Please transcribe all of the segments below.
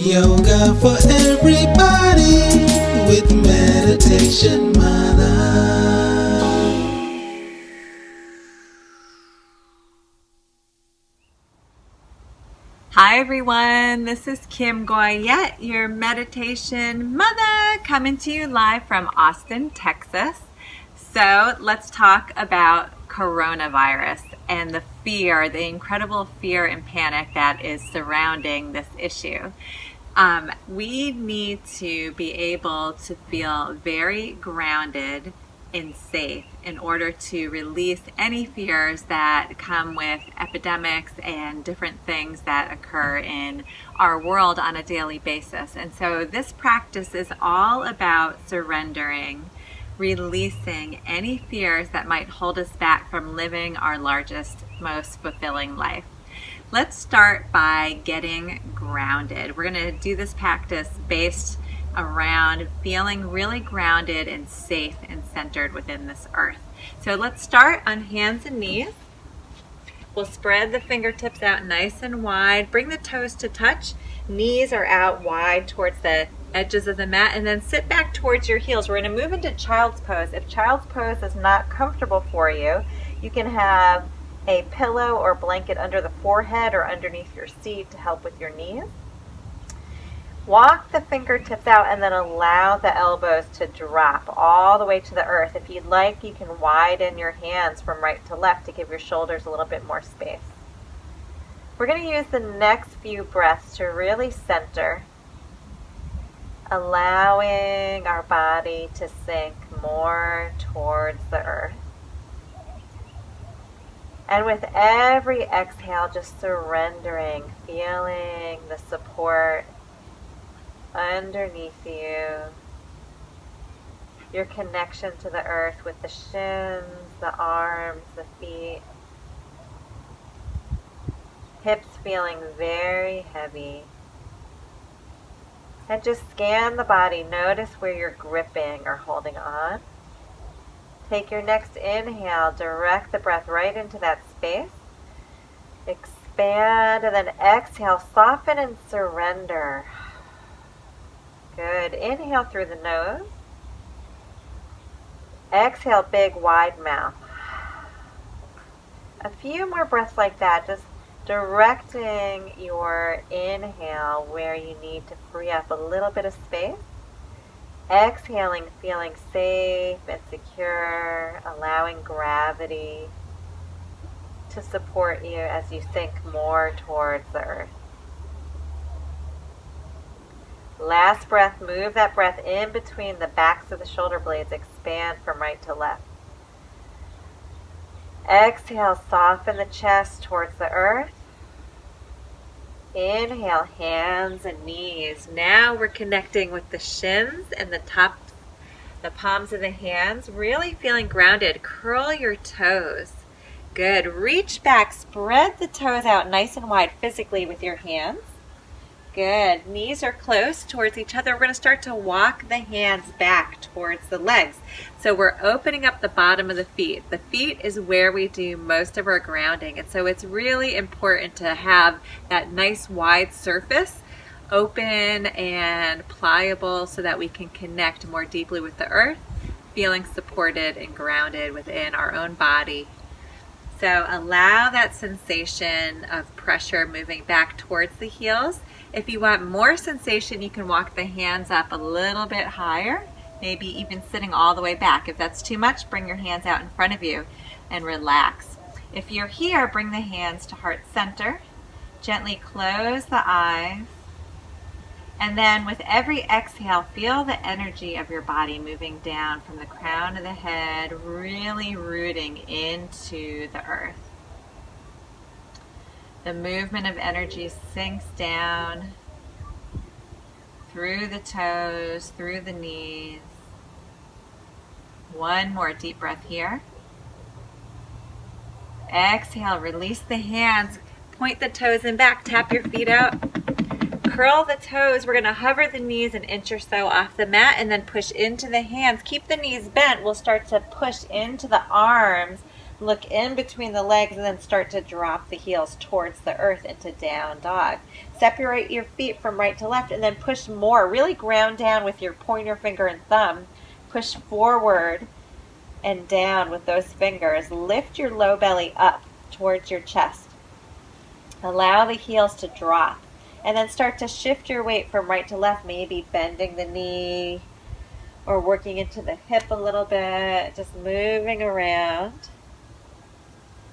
Yoga for everybody with Meditation Mutha. Hi everyone, this is Kim Goyette, your Meditation Mutha, coming to you live from Austin, Texas. So let's talk about coronavirus and the fear, the incredible fear and panic that is surrounding this issue. We need to be able to feel very grounded and safe in order to release any fears that come with epidemics and different things that occur in our world on a daily basis. And so this practice is all about surrendering, releasing any fears that might hold us back from living our largest, most fulfilling life. Let's start by getting grounded. We're going to do this practice based around feeling really grounded and safe and centered within this earth. So let's start on hands and knees. We'll spread the fingertips out nice and wide. Bring the toes to touch. Knees are out wide towards the edges of the mat, and then sit back towards your heels. We're going to move into child's pose. If child's pose is not comfortable for you, you can have a pillow or blanket under the forehead or underneath your seat to help with your knees. Walk the fingertips out and then allow the elbows to drop all the way to the earth. If you'd like, you can widen your hands from right to left to give your shoulders a little bit more space. We're going to use the next few breaths to really center, allowing our body to sink more towards the earth. And with every exhale, just surrendering, feeling the support underneath you, your connection to the earth with the shins, the arms, the feet, hips feeling very heavy. And just scan the body. Notice where you're gripping or holding on. Take your next inhale, direct the breath right into that space. Expand, and then exhale, soften and surrender. Good. Inhale through the nose. Exhale, big, wide mouth. A few more breaths like that, just directing your inhale where you need to free up a little bit of space. Exhaling, feeling safe and secure, allowing gravity to support you as you sink more towards the earth. Last breath, move that breath in between the backs of the shoulder blades, expand from right to left. Exhale, soften the chest towards the earth. Inhale, hands and knees. Now we're connecting with the shins and the palms of the hands, really feeling grounded. Curl your toes. Good. Reach back, spread the toes out nice and wide physically with your hands. Good. Knees are close towards each other. We're going to start to walk the hands back towards the legs. So we're opening up the bottom of the feet. The feet is where we do most of our grounding. And so it's really important to have that nice wide surface open and pliable so that we can connect more deeply with the earth, feeling supported and grounded within our own body. So allow that sensation of pressure moving back towards the heels. If you want more sensation, you can walk the hands up a little bit higher, maybe even sitting all the way back. If that's too much, bring your hands out in front of you and relax. If you're here, bring the hands to heart center. Gently close the eyes. And then with every exhale, feel the energy of your body moving down from the crown of the head, really rooting into the earth. The movement of energy sinks down through the toes, through the knees. One more deep breath here. Exhale, release the hands, point the toes in back, tap your feet out. Curl the toes. We're going to hover the knees an inch or so off the mat and then push into the hands. Keep the knees bent. We'll start to push into the arms, Look in between the legs and then start to drop the heels towards the earth into down dog. Separate your feet from right to left and then push more. Really ground down with your pointer finger and thumb. Push forward and down with those fingers. Lift your low belly up towards your chest. Allow the heels to drop. And then start to shift your weight from right to left, maybe bending the knee or working into the hip a little bit, just moving around.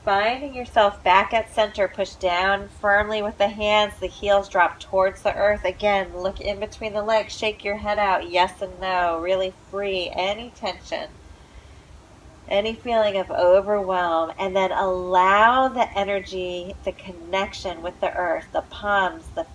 Finding yourself back at center, push down firmly with the hands, the heels drop towards the earth. Again, look in between the legs, shake your head out, yes and no, really free any tension, any feeling of overwhelm, and then allow the energy, the connection with the earth, the palms, the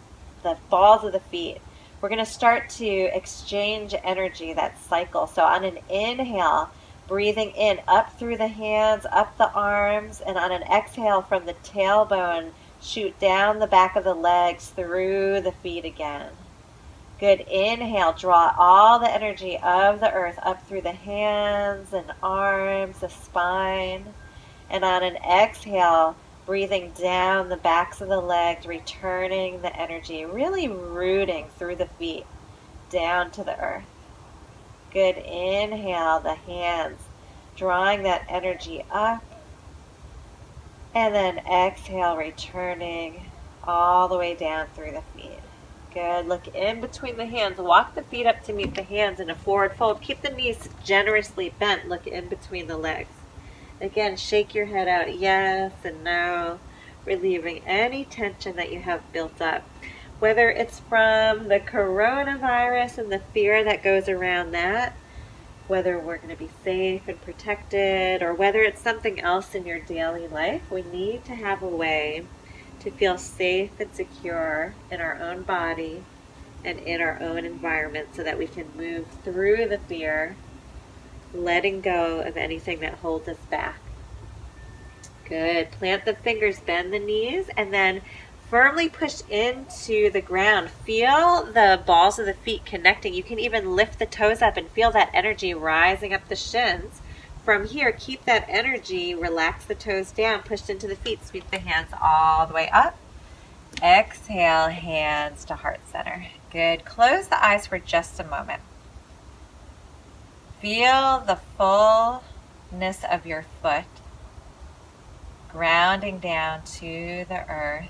balls of the feet. We're going to start to exchange energy, that cycle. So on an inhale, breathing in, up through the hands, up the arms, and on an exhale from the tailbone, shoot down the back of the legs, through the feet again. Good. Inhale, draw all the energy of the earth up through the hands and arms, the spine. And on an exhale, breathing down the backs of the legs, returning the energy, really rooting through the feet, down to the earth. Good. Inhale, the hands, drawing that energy up. And then exhale, returning all the way down through the feet. Good. Look in between the hands. Walk the feet up to meet the hands in a forward fold. Keep the knees generously bent. Look in between the legs. Again, shake your head out, yes and no, relieving any tension that you have built up. Whether it's from the coronavirus and the fear that goes around that, whether we're going to be safe and protected, or whether it's something else in your daily life, we need to have a way to feel safe and secure in our own body and in our own environment so that we can move through the fear, letting go of anything that holds us back. Good. Plant the fingers, bend the knees, and then firmly push into the ground. Feel the balls of the feet connecting. You can even lift the toes up and feel that energy rising up the shins. From here, keep that energy, relax the toes down, push into the feet, sweep the hands all the way up. Exhale, hands to heart center. Good. Close the eyes for just a moment. Feel the fullness of your foot grounding down to the earth.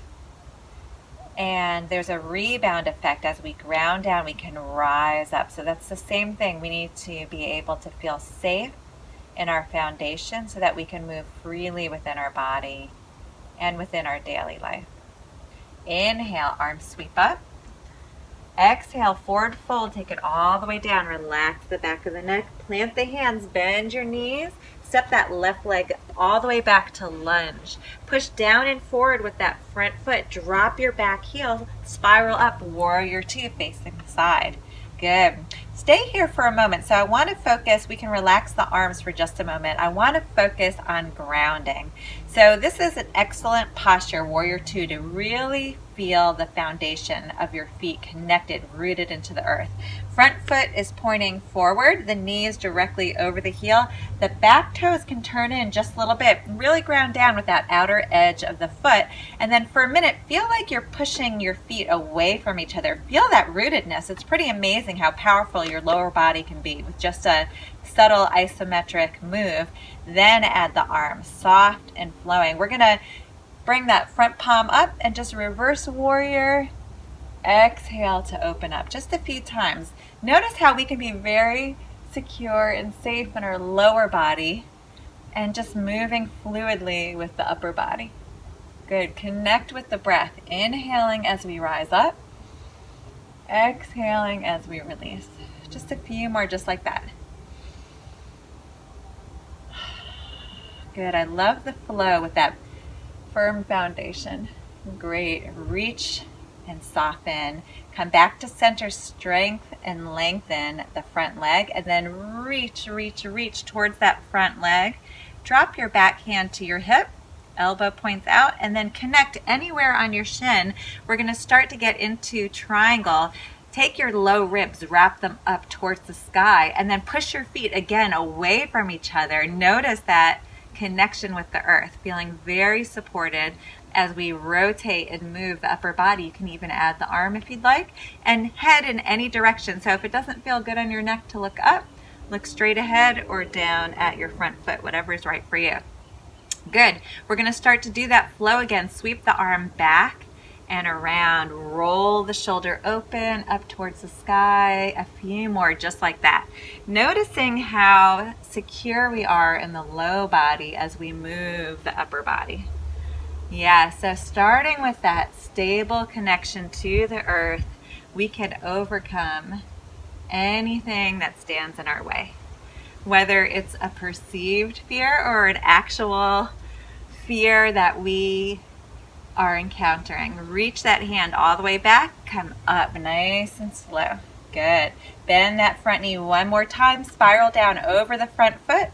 And there's a rebound effect. As we ground down, we can rise up. So that's the same thing. We need to be able to feel safe in our foundation so that we can move freely within our body and within our daily life. Inhale, arms sweep up. Exhale, forward fold, take it all the way down. Relax the back of the neck. Plant the hands, bend your knees. Step that left leg all the way back to lunge. Push down and forward with that front foot. Drop your back heel, spiral up, warrior two, facing the side. Good. Stay here for a moment. So I want to focus, we can relax the arms for just a moment. I want to focus on grounding. So this is an excellent posture, warrior two, to really feel the foundation of your feet connected, rooted into the earth. Front foot is pointing forward, the knee is directly over the heel. The back toes can turn in just a little bit. Really ground down with that outer edge of the foot. And then for a minute, feel like you're pushing your feet away from each other. Feel that rootedness. It's pretty amazing how powerful your lower body can be with just a subtle isometric move. Then add the arms, soft and flowing. We're going to bring that front palm up and just reverse warrior. Exhale to open up just a few times. Notice how we can be very secure and safe in our lower body and just moving fluidly with the upper body. Good. Connect with the breath. Inhaling as we rise up. Exhaling as we release. Just a few more just like that. Good. I love the flow with that firm foundation. Great. Reach and soften. Come back to center, strength and lengthen the front leg, and then reach towards that front leg. Drop your back hand to your hip, elbow points out, and then connect anywhere on your shin. We're going to start to get into triangle. Take your low ribs, wrap them up towards the sky, and then push your feet again away from each other. Notice that connection with the earth, feeling very supported as we rotate and move the upper body. You can even add the arm if you'd like, and head in any direction. So if it doesn't feel good on your neck to look up, look straight ahead or down at your front foot, whatever is right for you. Good. We're going to start to do that flow again. Sweep the arm back and around. Roll the shoulder open up towards the sky. A few more just like that. Noticing how secure we are in the low body as we move the upper body. Yeah, so starting with that stable connection to the earth, we can overcome anything that stands in our way. Whether it's a perceived fear or an actual fear that we are encountering. Reach that hand all the way back, come up nice and slow. Good. Bend that front knee one more time, spiral down over the front foot,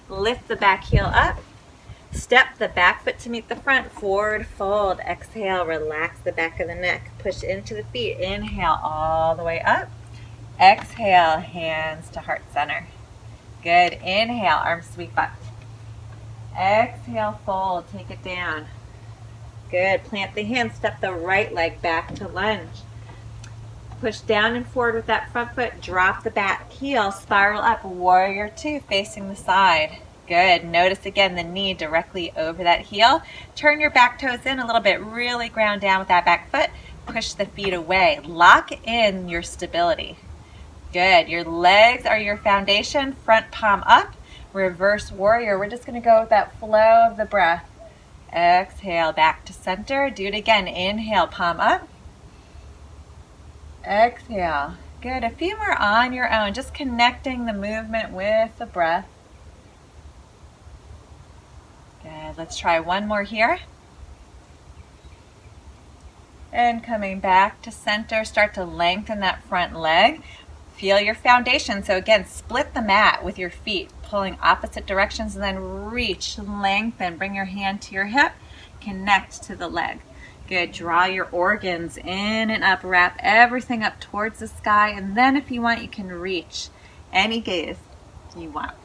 lift the back heel up, step the back foot to meet the front, forward fold, exhale, relax the back of the neck, push into the feet, inhale all the way up, exhale, hands to heart center. Good. Inhale, arms sweep up. Exhale, fold, take it down. Good. Plant the hand, step the right leg back to lunge. Push down and forward with that front foot, drop the back heel, spiral up, warrior two, facing the side. Good. Notice again the knee directly over that heel. Turn your back toes in a little bit, really ground down with that back foot. Push the feet away. Lock in your stability. Good. Your legs are your foundation. Front palm up. Reverse warrior. We're just going to go with that flow of the breath. Exhale, back to center. Do it again. Inhale, palm up. Exhale. Good. A few more on your own. Just connecting the movement with the breath. Good. Let's try one more here. And coming back to center, start to lengthen that front leg. Feel your foundation. So again, split the mat with your feet, pulling opposite directions, and then reach, lengthen, bring your hand to your hip, connect to the leg. Good. Draw your organs in and up, wrap everything up towards the sky, and then if you want, you can reach any gaze you want.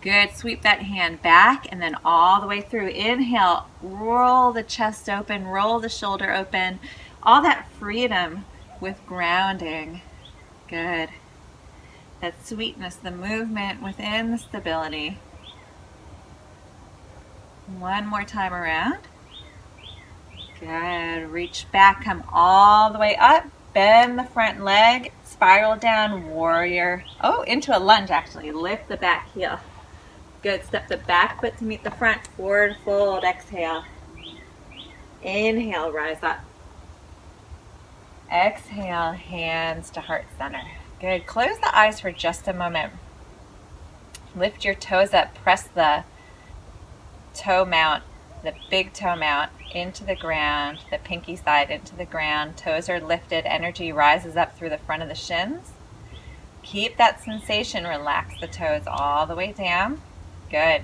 Good. Sweep that hand back and then all the way through. Inhale, roll the chest open, roll the shoulder open. All that freedom with grounding. Good. That sweetness, the movement within the stability. One more time around. Good. Reach back, come all the way up. Bend the front leg, spiral down, warrior. Oh, into a lunge actually. Lift the back heel. Good. Step the back foot to meet the front. Forward fold. Exhale. Inhale. Rise up. Exhale. Hands to heart center. Good. Close the eyes for just a moment. Lift your toes up. Press the toe mount, the big toe mount, into the ground. The pinky side into the ground. Toes are lifted. Energy rises up through the front of the shins. Keep that sensation. Relax the toes all the way down. Good.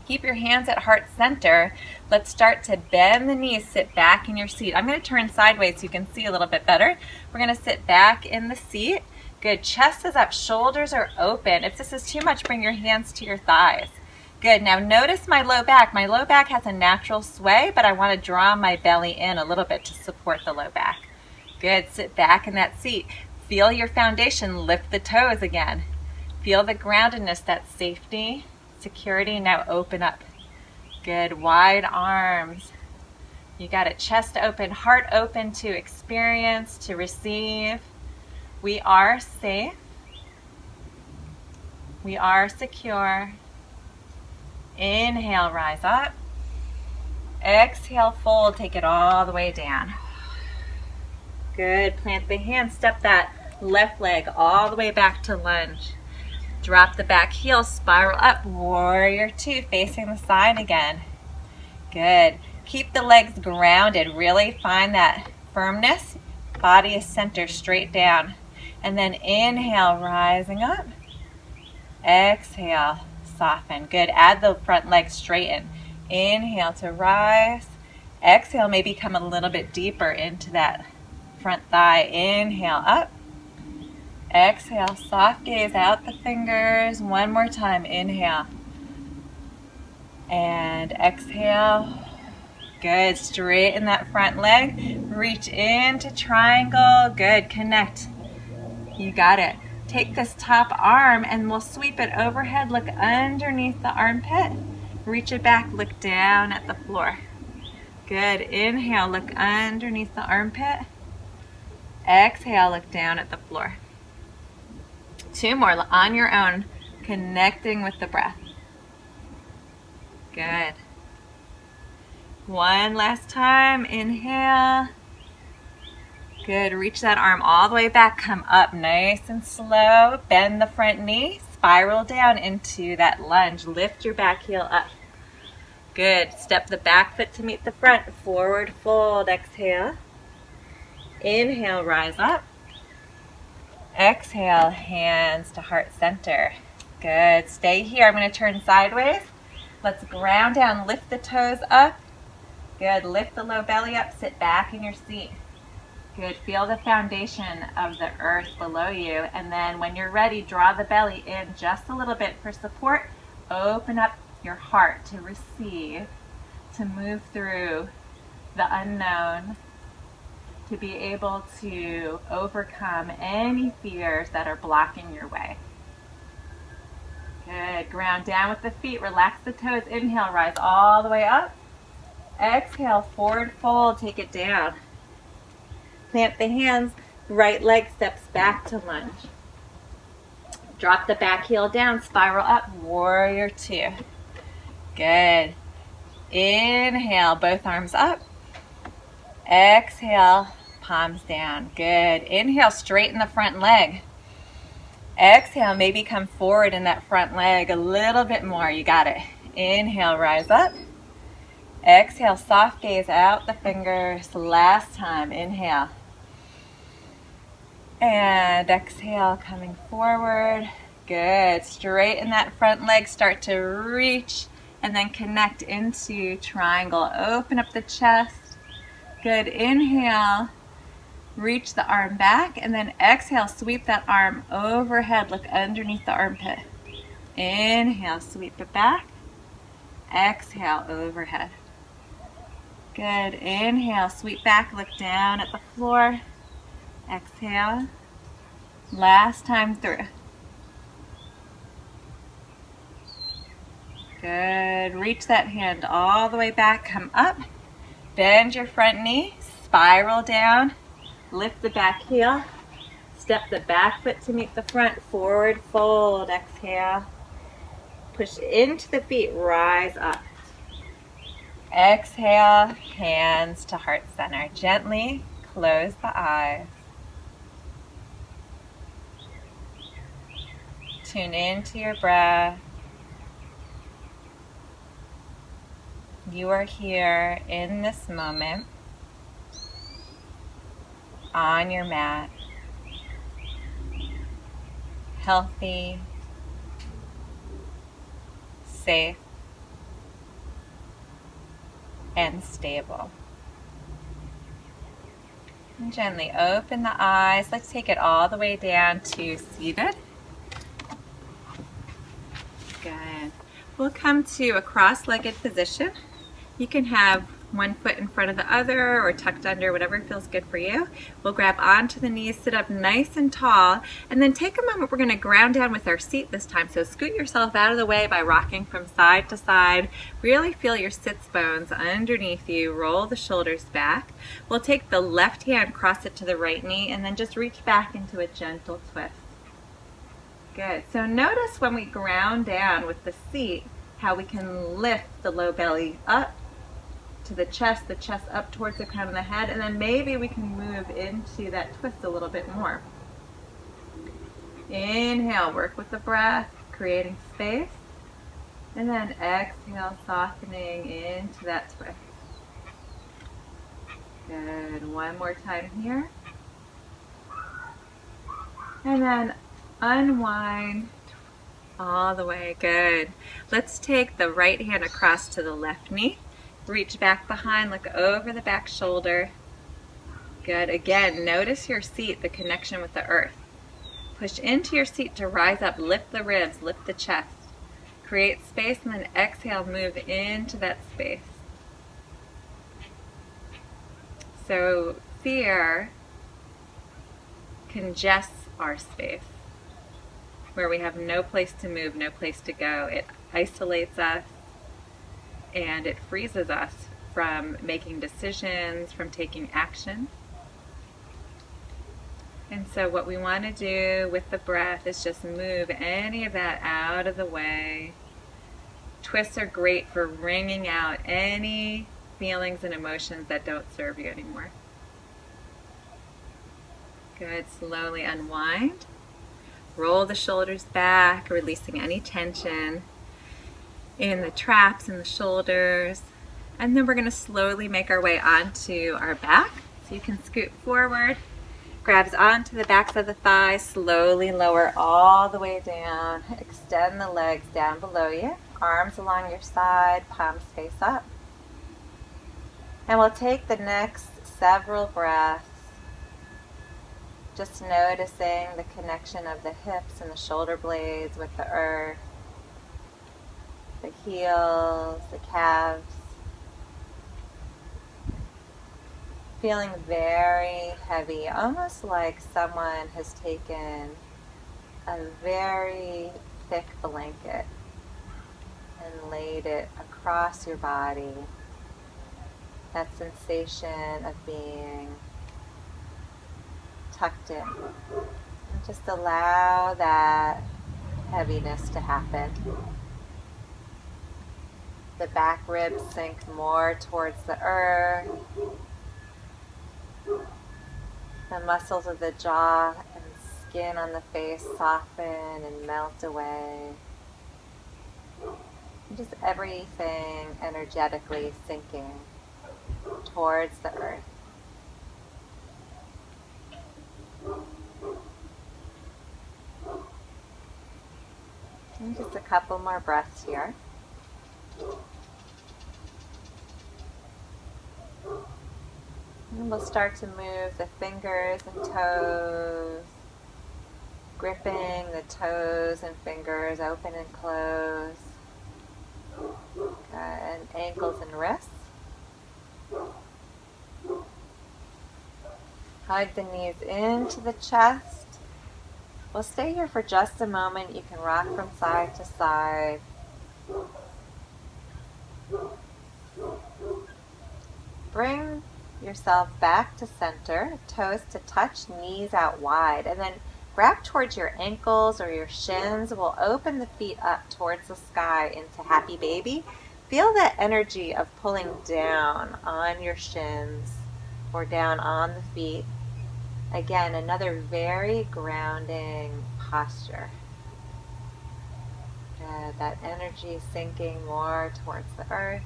Keep your hands at heart center. Let's start to bend the knees. Sit back in your seat. I'm going to turn sideways so you can see a little bit better. We're going to sit back in the seat. Good. Chest is up. Shoulders are open. If this is too much, bring your hands to your thighs. Good. Now notice my low back. My low back has a natural sway, but I want to draw my belly in a little bit to support the low back. Good. Sit back in that seat. Feel your foundation. Lift the toes again. Feel the groundedness, that safety, security. Now open up. Good. Wide arms. You got it. Chest open, heart open to experience, to receive. We are safe. We are secure. Inhale, rise up. Exhale, fold. Take it all the way down. Good. Plant the hand. Step that left leg all the way back to lunge. Drop the back heel. Spiral up. Warrior two. Facing the side again. Good. Keep the legs grounded. Really find that firmness. Body is centered straight down. And then inhale, rising up. Exhale, soften. Good. Add the front leg straighten. Inhale to rise. Exhale, maybe come a little bit deeper into that front thigh. Inhale up. Exhale, soft gaze out the fingers. One more time. Inhale. And exhale. Good. Straighten that front leg. Reach into triangle. Good. Connect. You got it. Take this top arm and we'll sweep it overhead. Look underneath the armpit. Reach it back. Look down at the floor. Good. Inhale. Look underneath the armpit. Exhale. Look down at the floor. 2 more on your own. Connecting with the breath. Good. 1 last time. Inhale. Good. Reach that arm all the way back. Come up nice and slow. Bend the front knee. Spiral down into that lunge. Lift your back heel up. Good. Step the back foot to meet the front. Forward fold. Exhale. Inhale. Rise up. Exhale. Hands to heart center. Good. Stay here. I'm going to turn sideways. Let's ground down. Lift the toes up. Good. Lift the low belly up. Sit back in your seat. Good. Feel the foundation of the earth below you. And then when you're ready, draw the belly in just a little bit for support. Open up your heart to receive, to move through the unknown, to be able to overcome any fears that are blocking your way. Good. Ground down with the feet. Relax the toes. Inhale. Rise all the way up. Exhale. Forward fold. Take it down. Plant the hands. Right leg steps back to lunge. Drop the back heel down. Spiral up. Warrior 2. Good. Inhale. Both arms up. Exhale. Palms down. Good. Inhale. Straighten the front leg. Exhale, maybe come forward in that front leg a little bit more. You got it. Inhale, rise up. Exhale, soft gaze out the fingers. Last time, inhale. And exhale, coming forward. Good. Straighten that front leg. Start to reach and then connect into triangle. Open up the chest. Good. Inhale. Reach the arm back and then exhale, sweep that arm overhead. Look underneath the armpit. Inhale, sweep it back. Exhale, overhead. Good. Inhale, sweep back, look down at the floor. Exhale. Last time through. Good. Reach that hand all the way back. Come up. Bend your front knee. Spiral down. Lift the back heel. Step the back foot to meet the front. Forward fold. Exhale. Push into the feet. Rise up. Exhale. Hands to heart center. Gently close the eyes. Tune into your breath. You are here in this moment. On your mat, healthy, safe, and stable. And gently open the eyes. Let's take it all the way down to seated. Good. We'll come to a cross-legged position. You can have one foot in front of the other or tucked under, whatever feels good for you. We'll grab onto the knees, sit up nice and tall, and then take a moment. We're going to ground down with our seat this time. So scoot yourself out of the way by rocking from side to side. Really feel your sits bones underneath you. Roll the shoulders back. We'll take the left hand, cross it to the right knee, and then just reach back into a gentle twist. Good. So notice when we ground down with the seat, how we can lift the low belly up to the chest up towards the crown of the head, and then maybe we can move into that twist a little bit more. Inhale, work with the breath, creating space, and then exhale, softening into that twist. Good. One more time here. And then unwind all the way. Good. Let's take the right hand across to the left knee. Reach back behind, look over the back shoulder. Good. Again, notice your seat, the connection with the earth. Push into your seat to rise up, lift the ribs, lift the chest. Create space and then exhale, move into that space. So fear congests our space, where we have no place to move, no place to go. It isolates us and it freezes us from making decisions, from taking action. And so what we want to do with the breath is just move any of that out of the way. Twists are great for wringing out any feelings and emotions that don't serve you anymore. Good. Slowly unwind. Roll the shoulders back, releasing any tension in the traps in the shoulders. And then we're going to slowly make our way onto our back. So you can scoot forward. Grabs onto the backs of the thighs, slowly lower all the way down. Extend the legs down below you, arms along your side, palms face up. And we'll take the next several breaths, just noticing the connection of the hips and the shoulder blades with the earth, the heels, the calves. Feeling very heavy, almost like someone has taken a very thick blanket and laid it across your body. That sensation of being tucked in. And just allow that heaviness to happen. The back ribs sink more towards the earth. The muscles of the jaw and skin on the face soften and melt away. And just everything energetically sinking towards the earth. And just a couple more breaths here. And we'll start to move the fingers and toes, gripping the toes and fingers open and close, and ankles and wrists. Hug the knees into the chest. We'll stay here for just a moment. You can rock from side to side. Bring yourself back to center, toes to touch, knees out wide, and then grab towards your ankles or your shins. We'll open the feet up towards the sky into happy baby. Feel that energy of pulling down on your shins or down on the feet. Again, another very grounding posture. That energy sinking more towards the earth.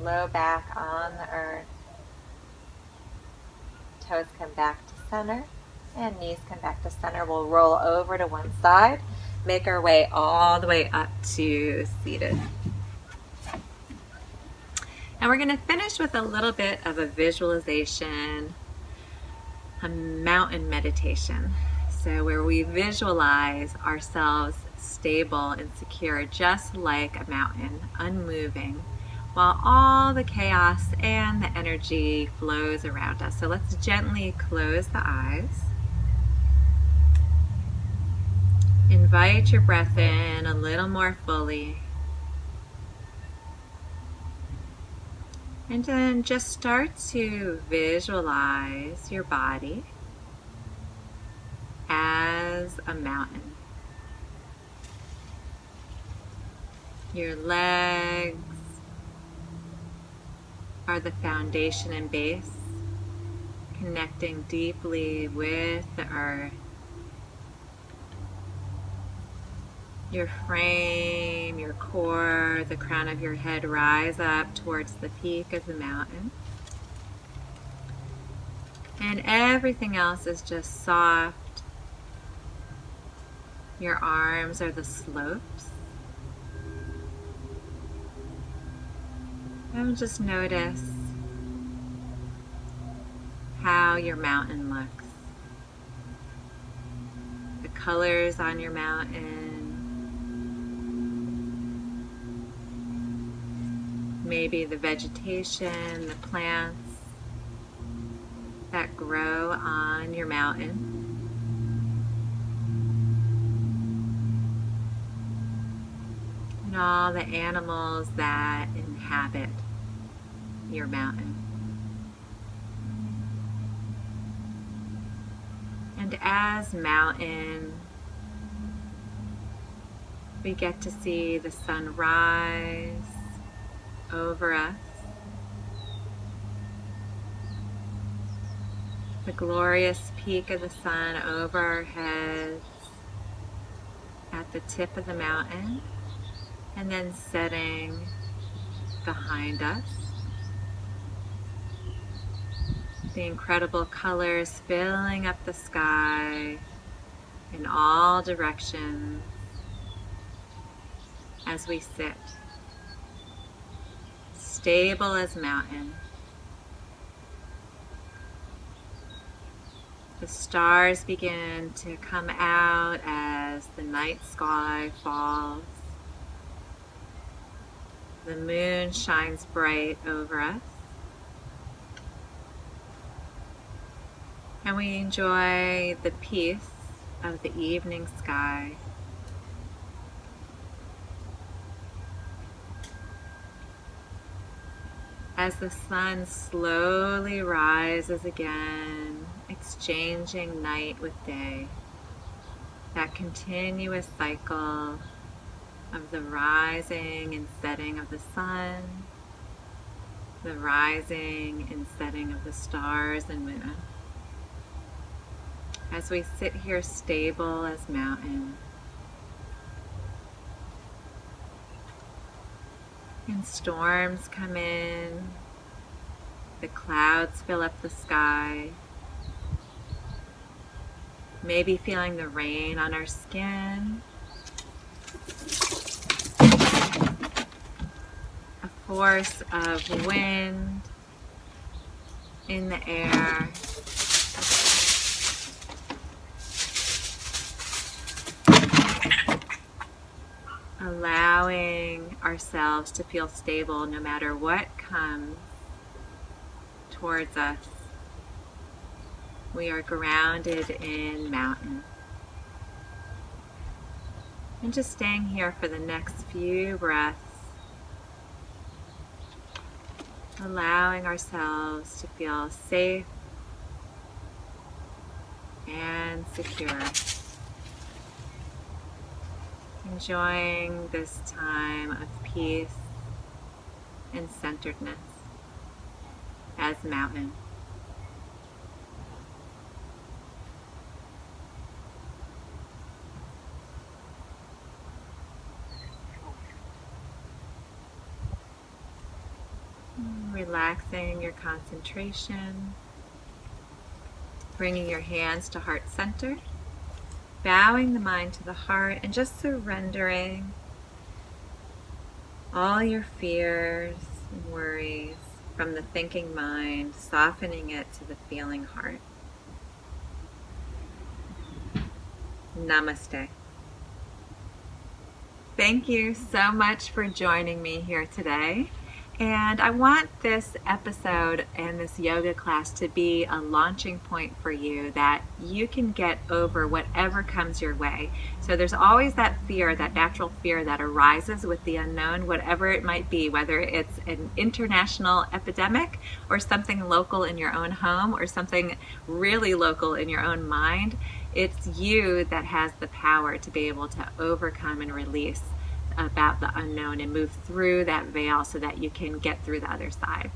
Low back on the earth. Toes come back to center and knees come back to center. We'll roll over to one side, make our way all the way up to seated. And we're going to finish with a little bit of a visualization, a mountain meditation. So where we visualize ourselves stable and secure, just like a mountain, unmoving, while all the chaos and the energy flows around us. So let's gently close the eyes. Invite your breath in a little more fully. And then just start to visualize your body as a mountain. Your legs are the foundation and base, connecting deeply with the earth. Your frame, your core, the crown of your head rise up towards the peak of the mountain. And everything else is just soft. Your arms are the slopes. And just notice how your mountain looks. The colors on your mountain. Maybe the vegetation, the plants that grow on your mountain. And all the animals that inhabit your mountain. And as mountain, we get to see the sun rise over us. The glorious peak of the sun over our heads at the tip of the mountain, and then setting behind us. The incredible colors filling up the sky in all directions as we sit, stable as mountain. The stars begin to come out as the night sky falls. The moon shines bright over us. And we enjoy the peace of the evening sky. As the sun slowly rises again, exchanging night with day, that continuous cycle of the rising and setting of the sun, the rising and setting of the stars and moon. As we sit here stable as mountain, and storms come in, the clouds fill up the sky, maybe feeling the rain on our skin, a force of wind in the air, allowing ourselves to feel stable no matter what comes towards us. We are grounded in mountain. And just staying here for the next few breaths, allowing ourselves to feel safe and secure. Enjoying this time of peace and centeredness as mountain. Relaxing your concentration, bringing your hands to heart center, bowing the mind to the heart, and just surrendering all your fears and worries from the thinking mind, softening it to the feeling heart. Namaste. Thank you so much for joining me here today. And I want this episode and this yoga class to be a launching point for you that you can get over whatever comes your way. So there's always that fear, that natural fear that arises with the unknown, whatever it might be, whether it's an international epidemic or something local in your own home or something really local in your own mind. It's you that has the power to be able to overcome and release about the unknown and move through that veil so that you can get through the other side.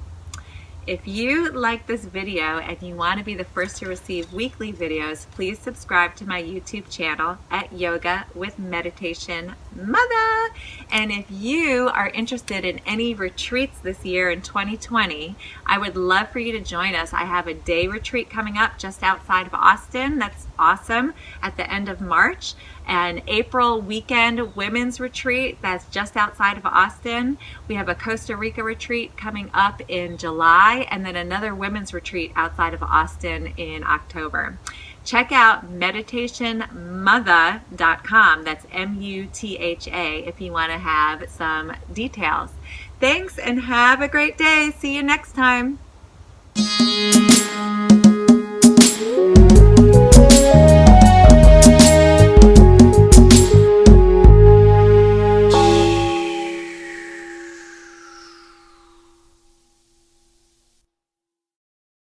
If you like this video and you want to be the first to receive weekly videos, please subscribe to my YouTube channel at Yoga with Meditation Mutha. And if you are interested in any retreats this year in 2020, I would love for you to join us. I have a day retreat coming up just outside of Austin. That's awesome, at the end of March. An April weekend women's retreat that's just outside of Austin. We have a Costa Rica retreat coming up in July, and then another women's retreat outside of Austin in October. check out meditationmutha.com. That's M-U-T-H-A if you want to have some details. Thanks and have a great day. See you next time.